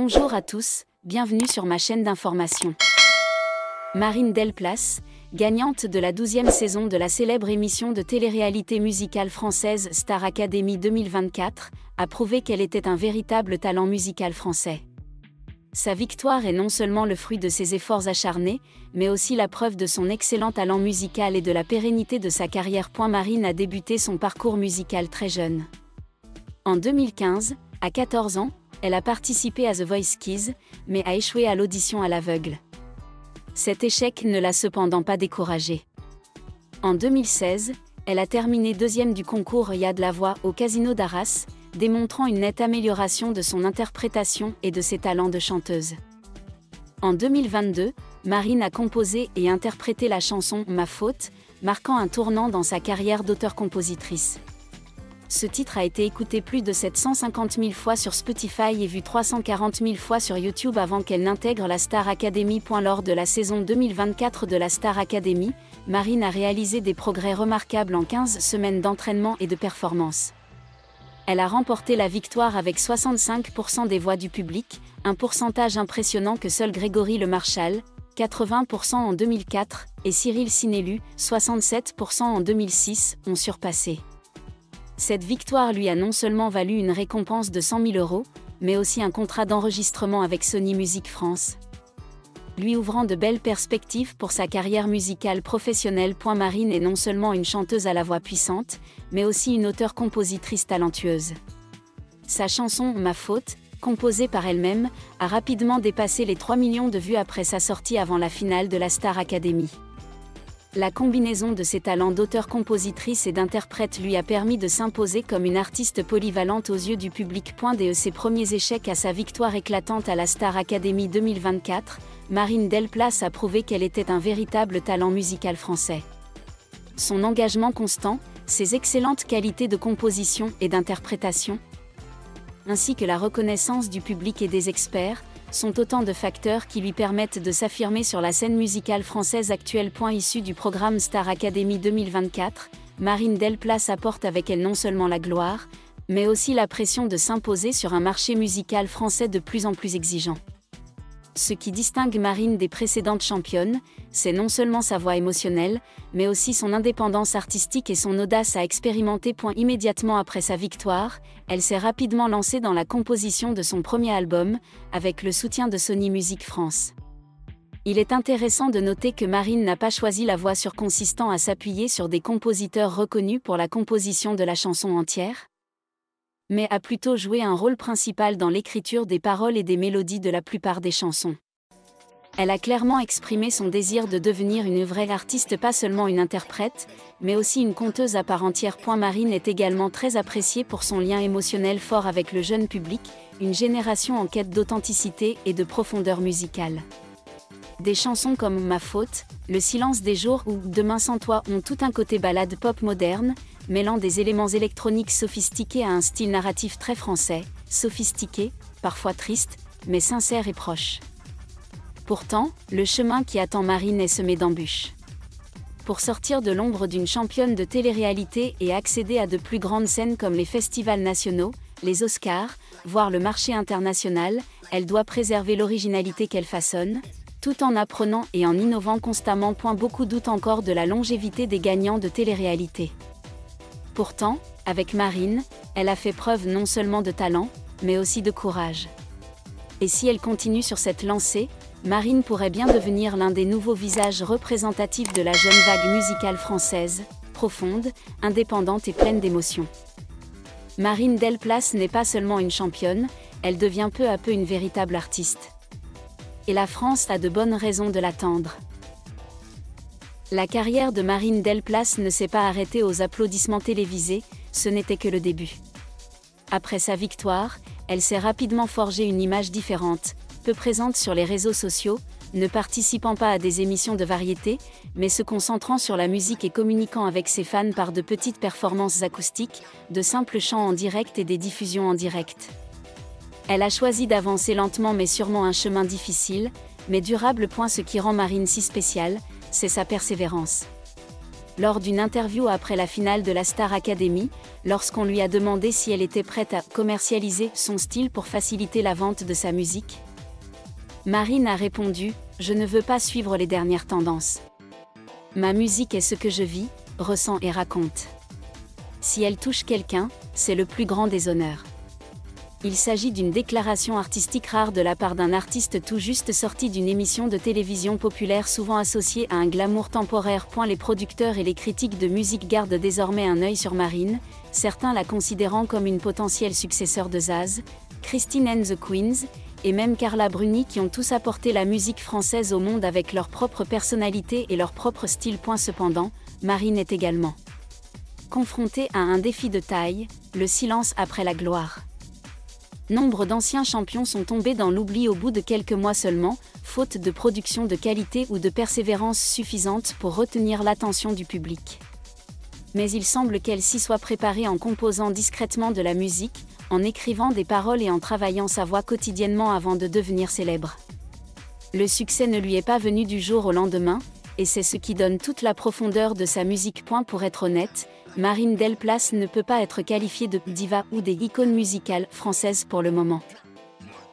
Bonjour à tous, bienvenue sur ma chaîne d'information. Marine Delplace, gagnante de la 12e saison de la célèbre émission de télé-réalité musicale française Star Academy 2024, a prouvé qu'elle était un véritable talent musical français. Sa victoire est non seulement le fruit de ses efforts acharnés, mais aussi la preuve de son excellent talent musical et de la pérennité de sa carrière. Marine a débuté son parcours musical très jeune. En 2015, à 14 ans, elle a participé à The Voice Kids, mais a échoué à l'audition à l'aveugle. Cet échec ne l'a cependant pas découragée. En 2016, elle a terminé deuxième du concours Il y a de la voix au Casino d'Arras, démontrant une nette amélioration de son interprétation et de ses talents de chanteuse. En 2022, Marine a composé et interprété la chanson « Ma faute », marquant un tournant dans sa carrière d'auteur-compositrice. Ce titre a été écouté plus de 750 000 fois sur Spotify et vu 340 000 fois sur YouTube avant qu'elle n'intègre la Star Academy. Lors de la saison 2024 de la Star Academy, Marine a réalisé des progrès remarquables en 15 semaines d'entraînement et de performance. Elle a remporté la victoire avec 65% des voix du public, un pourcentage impressionnant que seul Grégory Le Marchal, 80% en 2004, et Cyril Sinélu, 67% en 2006, ont surpassé. Cette victoire lui a non seulement valu une récompense de 100 000 €, mais aussi un contrat d'enregistrement avec Sony Music France, lui ouvrant de belles perspectives pour sa carrière musicale professionnelle. Marine est non seulement une chanteuse à la voix puissante, mais aussi une auteure-compositrice talentueuse. Sa chanson « Ma faute », composée par elle-même, a rapidement dépassé les 3 millions de vues après sa sortie avant la finale de la Star Academy. La combinaison de ses talents d'auteur-compositrice et d'interprète lui a permis de s'imposer comme une artiste polyvalente aux yeux du public. De ses premiers échecs à sa victoire éclatante à la Star Academy 2024, Marine Delplace a prouvé qu'elle était un véritable talent musical français. Son engagement constant, ses excellentes qualités de composition et d'interprétation, ainsi que la reconnaissance du public et des experts, sont autant de facteurs qui lui permettent de s'affirmer sur la scène musicale française actuelle. Issue du programme Star Academy 2024, Marine Delplace apporte avec elle non seulement la gloire, mais aussi la pression de s'imposer sur un marché musical français de plus en plus exigeant. Ce qui distingue Marine des précédentes championnes, c'est non seulement sa voix émotionnelle, mais aussi son indépendance artistique et son audace à expérimenter. Immédiatement après sa victoire, elle s'est rapidement lancée dans la composition de son premier album, avec le soutien de Sony Music France. Il est intéressant de noter que Marine n'a pas choisi la voix consistant à s'appuyer sur des compositeurs reconnus pour la composition de la chanson entière, mais a plutôt joué un rôle principal dans l'écriture des paroles et des mélodies de la plupart des chansons. Elle a clairement exprimé son désir de devenir une vraie artiste, pas seulement une interprète, mais aussi une conteuse à part entière. Marine est également très appréciée pour son lien émotionnel fort avec le jeune public, une génération en quête d'authenticité et de profondeur musicale. Des chansons comme Ma faute, Le silence des jours ou Demain sans toi ont tout un côté ballade pop moderne, mêlant des éléments électroniques sophistiqués à un style narratif très français, sophistiqué, parfois triste, mais sincère et proche. Pourtant, le chemin qui attend Marine est semé d'embûches. Pour sortir de l'ombre d'une championne de télé-réalité et accéder à de plus grandes scènes comme les festivals nationaux, les Oscars, voire le marché international, elle doit préserver l'originalité qu'elle façonne, tout en apprenant et en innovant constamment. Beaucoup doutent encore de la longévité des gagnants de télé-réalité. Pourtant, avec Marine, elle a fait preuve non seulement de talent, mais aussi de courage. Et si elle continue sur cette lancée, Marine pourrait bien devenir l'un des nouveaux visages représentatifs de la jeune vague musicale française, profonde, indépendante et pleine d'émotions. Marine Delplace n'est pas seulement une championne, elle devient peu à peu une véritable artiste. Et la France a de bonnes raisons de l'attendre. La carrière de Marine Delplace ne s'est pas arrêtée aux applaudissements télévisés, ce n'était que le début. Après sa victoire, elle s'est rapidement forgé une image différente, peu présente sur les réseaux sociaux, ne participant pas à des émissions de variété, mais se concentrant sur la musique et communiquant avec ses fans par de petites performances acoustiques, de simples chants en direct et des diffusions en direct. Elle a choisi d'avancer lentement mais sûrement un chemin difficile, mais durable. Ce qui rend Marine si spéciale, c'est sa persévérance. Lors d'une interview après la finale de la Star Academy, lorsqu'on lui a demandé si elle était prête à commercialiser son style pour faciliter la vente de sa musique, Marine a répondu « Je ne veux pas suivre les dernières tendances. Ma musique est ce que je vis, ressens et raconte. Si elle touche quelqu'un, c'est le plus grand des honneurs. » Il s'agit d'une déclaration artistique rare de la part d'un artiste tout juste sorti d'une émission de télévision populaire souvent associée à un glamour temporaire. Les producteurs et les critiques de musique gardent désormais un œil sur Marine, certains la considérant comme une potentielle successeur de Zaz, Christine and the Queens, et même Carla Bruni qui ont tous apporté la musique française au monde avec leur propre personnalité et leur propre style. Cependant, Marine est également confrontée à un défi de taille, le silence après la gloire. Nombre d'anciens champions sont tombés dans l'oubli au bout de quelques mois seulement, faute de production de qualité ou de persévérance suffisante pour retenir l'attention du public. Mais il semble qu'elle s'y soit préparée en composant discrètement de la musique, en écrivant des paroles et en travaillant sa voix quotidiennement avant de devenir célèbre. Le succès ne lui est pas venu du jour au lendemain, et c'est ce qui donne toute la profondeur de sa musique. Pour être honnête, Marine Delplace ne peut pas être qualifiée de diva ou des icônes musicales françaises pour le moment.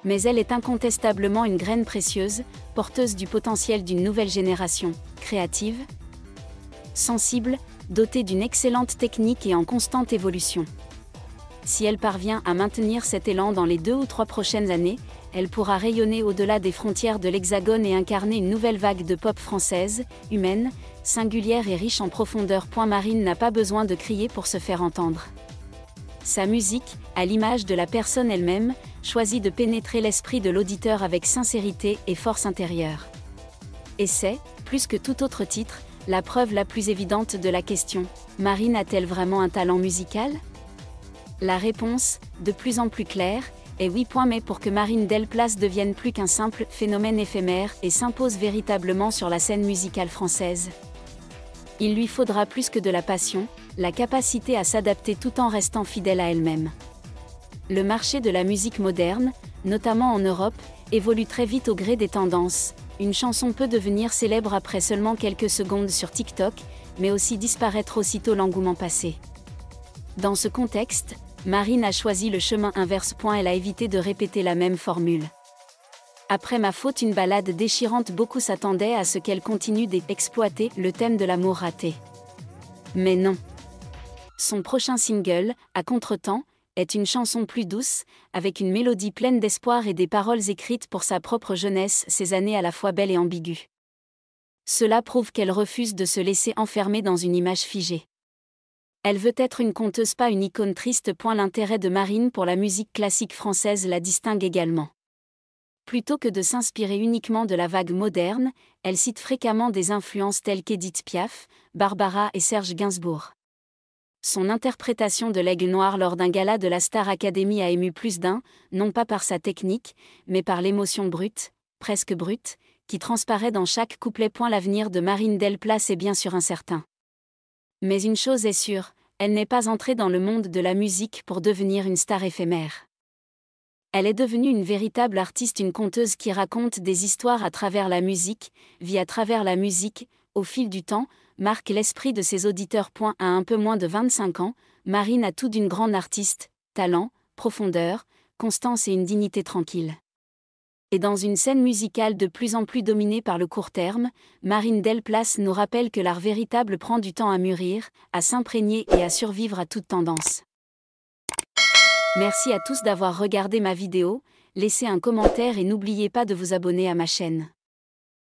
Mais elle est incontestablement une graine précieuse, porteuse du potentiel d'une nouvelle génération, créative, sensible, dotée d'une excellente technique et en constante évolution. Si elle parvient à maintenir cet élan dans les 2 ou 3 prochaines années, elle pourra rayonner au-delà des frontières de l'Hexagone et incarner une nouvelle vague de pop française, humaine, singulière et riche en profondeur. Marine n'a pas besoin de crier pour se faire entendre. Sa musique, à l'image de la personne elle-même, choisit de pénétrer l'esprit de l'auditeur avec sincérité et force intérieure. Et c'est, plus que tout autre titre, la preuve la plus évidente de la question « Marine a-t-elle vraiment un talent musical ?» La réponse, de plus en plus claire, est oui. Mais pour que Marine Delplace devienne plus qu'un simple phénomène éphémère et s'impose véritablement sur la scène musicale française, il lui faudra plus que de la passion, la capacité à s'adapter tout en restant fidèle à elle-même. Le marché de la musique moderne, notamment en Europe, évolue très vite au gré des tendances. Une chanson peut devenir célèbre après seulement quelques secondes sur TikTok, mais aussi disparaître aussitôt l'engouement passé. Dans ce contexte, Marine a choisi le chemin inverse. Elle a évité de répéter la même formule. Après Ma faute, une ballade déchirante, beaucoup s'attendaient à ce qu'elle continue d'exploiter le thème de l'amour raté. Mais non. Son prochain single, À Contretemps, est une chanson plus douce, avec une mélodie pleine d'espoir et des paroles écrites pour sa propre jeunesse, ces années à la fois belles et ambiguës. Cela prouve qu'elle refuse de se laisser enfermer dans une image figée. Elle veut être une conteuse, pas une icône triste. L'intérêt de Marine pour la musique classique française la distingue également. Plutôt que de s'inspirer uniquement de la vague moderne, elle cite fréquemment des influences telles qu'Édith Piaf, Barbara et Serge Gainsbourg. Son interprétation de l'Aigle Noir lors d'un gala de la Star Academy a ému plus d'un, non pas par sa technique, mais par l'émotion brute, presque brute, qui transparaît dans chaque couplet. L'avenir de Marine Delplace est bien sûr incertain. Mais une chose est sûre, elle n'est pas entrée dans le monde de la musique pour devenir une star éphémère. Elle est devenue une véritable artiste, une conteuse qui raconte des histoires à travers la musique, vit à travers la musique, au fil du temps, marque l'esprit de ses auditeurs. À un peu moins de 25 ans, Marine a tout d'une grande artiste, talent, profondeur, constance et une dignité tranquille. Et dans une scène musicale de plus en plus dominée par le court terme, Marine Delplace nous rappelle que l'art véritable prend du temps à mûrir, à s'imprégner et à survivre à toute tendance. Merci à tous d'avoir regardé ma vidéo, laissez un commentaire et n'oubliez pas de vous abonner à ma chaîne.